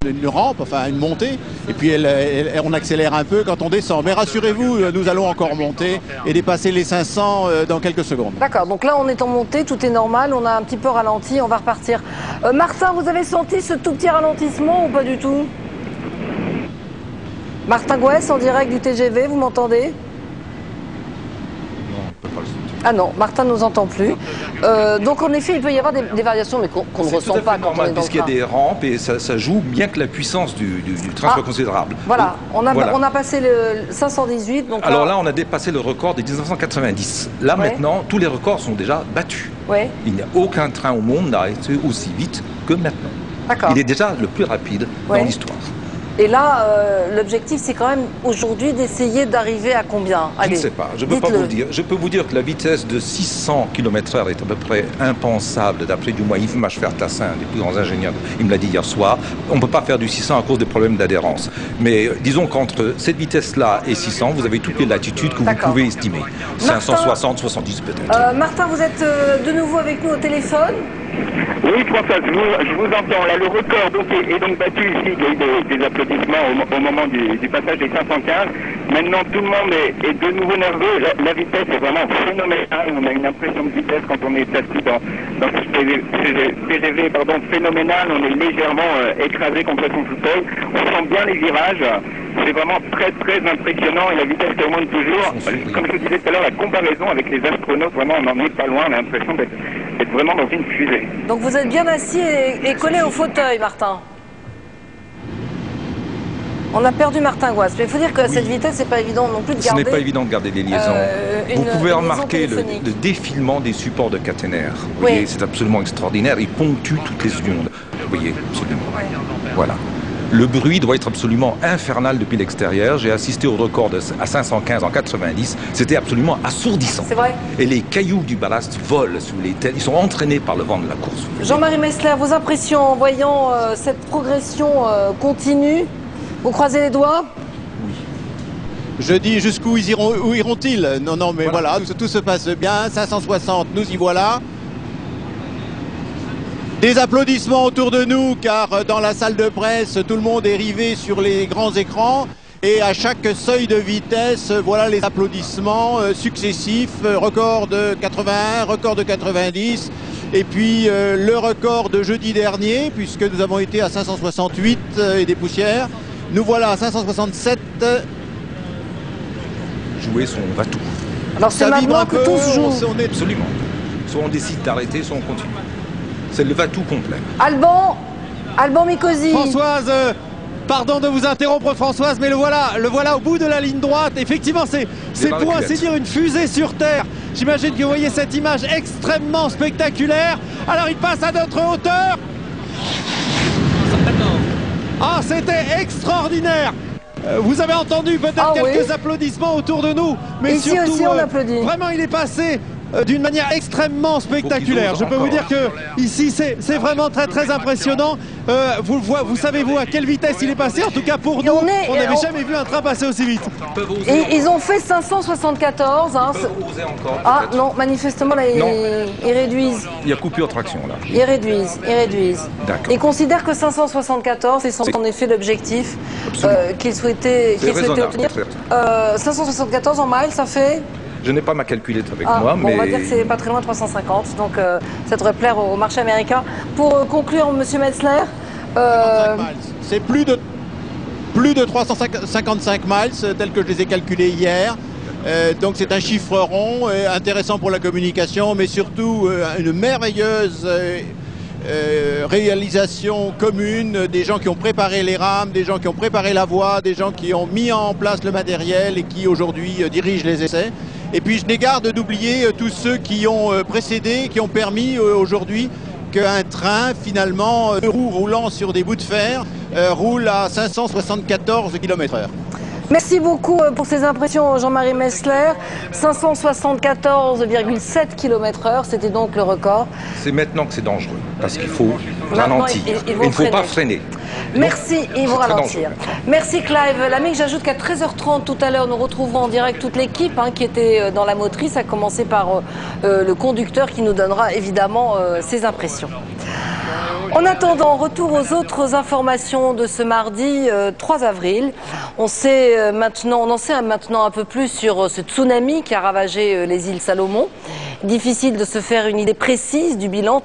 une rampe, enfin une montée, et puis on accélère un peu quand on descend. Mais rassurez-vous, nous allons encore monter et dépasser les 500 dans quelques secondes. D'accord, donc là on est en montée, tout est normal, on a un petit peu ralenti, on va repartir. Martin, vous avez senti ce tout petit ralentissement ou pas du tout? Martin Gouès en direct du TGV, vous m'entendez? Ah non, Martin ne nous entend plus. Donc en effet, il peut y avoir des variations, mais qu'on ne ressent pas quand on est dans le train. Puisqu'il y a des rampes et ça joue, bien que la puissance du train soit considérable. Voilà, on a passé le 518. Donc alors là, on a dépassé le record de 1990. Là maintenant, tous les records sont déjà battus. Ouais. Il n'y a aucun train au monde n'a été aussi vite que maintenant. D'accord. Il est déjà le plus rapide dans l'histoire. Et là, l'objectif, c'est quand même aujourd'hui d'essayer d'arriver à combien? Je ne sais pas, je ne peux pas vous le dire. Je peux vous dire que la vitesse de 600 km/h est à peu près impensable, d'après du moins Yves Machefer-Tassin, des plus grands ingénieurs. Il me l'a dit hier soir. On ne peut pas faire du 600 à cause des problèmes d'adhérence. Mais disons qu'entre cette vitesse-là et 600, vous avez toutes les latitudes que vous pouvez estimer. 560, 70 peut-être. Martin, vous êtes de nouveau avec nous au téléphone? Oui, François, je vous entends. Là, le record donc, est donc battu ici. Il y a eu des applaudissements au moment du passage des 515. Maintenant, tout le monde est de nouveau nerveux. La vitesse est vraiment phénoménale. On a une impression de vitesse quand on est assis dans ce TGV phénoménal. On est légèrement écrasé contre son fauteuil. On sent bien les virages. C'est vraiment très très impressionnant et la vitesse augmente toujours. Comme je vous disais tout à l'heure, la comparaison avec les astronautes, vraiment on n'en est pas loin. On a l'impression d'être vraiment dans une fusée. Donc vous êtes bien assis et collé au fauteuil, Martin. On a perdu Martin Gouès. Mais il faut dire qu'à cette vitesse, c'est pas évident non plus de garder... Ce n'est pas évident de garder des liaisons. Vous pouvez remarquer le défilement des supports de caténaire. Vous voyez, c'est absolument extraordinaire. Ils ponctuent toutes les secondes. Vous voyez, absolument. Voilà. Le bruit doit être absolument infernal depuis l'extérieur. J'ai assisté au record à 515 en 90. C'était absolument assourdissant. C'est vrai. Et les cailloux du ballast volent sous les têtes. Ils sont entraînés par le vent de la course. Jean-Marie Messler, vos impressions en voyant cette progression continue? Vous croisez les doigts? Oui. Je dis jusqu'où iront-ils? Non, mais voilà, tout se passe bien. 560, nous y voilà. Des applaudissements autour de nous, car dans la salle de presse, tout le monde est rivé sur les grands écrans. Et à chaque seuil de vitesse, voilà les applaudissements successifs. Record de 81, record de 90. Et puis le record de jeudi dernier, puisque nous avons été à 568 et des poussières. Nous voilà à 567. Jouer son va-tout. Alors c'est maintenant que tous jouent. Absolument. Soit on décide d'arrêter, soit on continue. C'est le va-tout complet. Alban Mikosi. Françoise, pardon de vous interrompre Françoise, mais le voilà au bout de la ligne droite. Effectivement, c'est pour ainsi dire une fusée sur Terre. J'imagine que vous voyez cette image extrêmement spectaculaire. Alors il passe à notre hauteur. Ah, c'était extraordinaire. Vous avez entendu peut-être quelques applaudissements autour de nous, mais ici surtout, aussi on applaudit. Vraiment il est passé d'une manière extrêmement spectaculaire. Je peux vous dire que ici c'est vraiment très très impressionnant. Vous savez-vous à quelle vitesse il est passé? En tout cas pour nous, on n'avait jamais vu un train passer aussi vite. Et ils ont fait 574. Hein. Ah non, manifestement là ils réduisent. Il y a coupure de traction là. Ils réduisent. Ils considèrent que 574 c'est en effet l'objectif qu'ils souhaitaient obtenir. 574 en miles, ça fait... Je n'ai pas ma calculette avec moi, mais... On va dire que c'est pas très loin de 350, donc ça devrait plaire au marché américain. Pour conclure, Monsieur Metzler... C'est plus de 355 miles, tel que je les ai calculés hier. Donc c'est un chiffre rond, intéressant pour la communication, mais surtout une merveilleuse réalisation commune, des gens qui ont préparé les rames, des gens qui ont préparé la voie, des gens qui ont mis en place le matériel et qui aujourd'hui dirigent les essais. Et puis je n'ai garde d'oublier tous ceux qui ont précédé, qui ont permis aujourd'hui qu'un train, finalement, deux roues roulant sur des bouts de fer, roule à 574 km/h. Merci beaucoup pour ces impressions, Jean-Marie Messler. 574,7 km/h, c'était donc le record. C'est maintenant que c'est dangereux, parce qu'il faut ralentir. Il ne faut pas freiner. Merci, ils vont ralentir. Merci Clive. L'ami, j'ajoute qu'à 13h30 tout à l'heure, nous retrouverons en direct toute l'équipe qui était dans la motrice, à commencer par le conducteur qui nous donnera évidemment ses impressions. En attendant, retour aux autres informations de ce mardi 3 avril. On en sait maintenant un peu plus sur ce tsunami qui a ravagé les îles Salomon. Difficile de se faire une idée précise du bilan.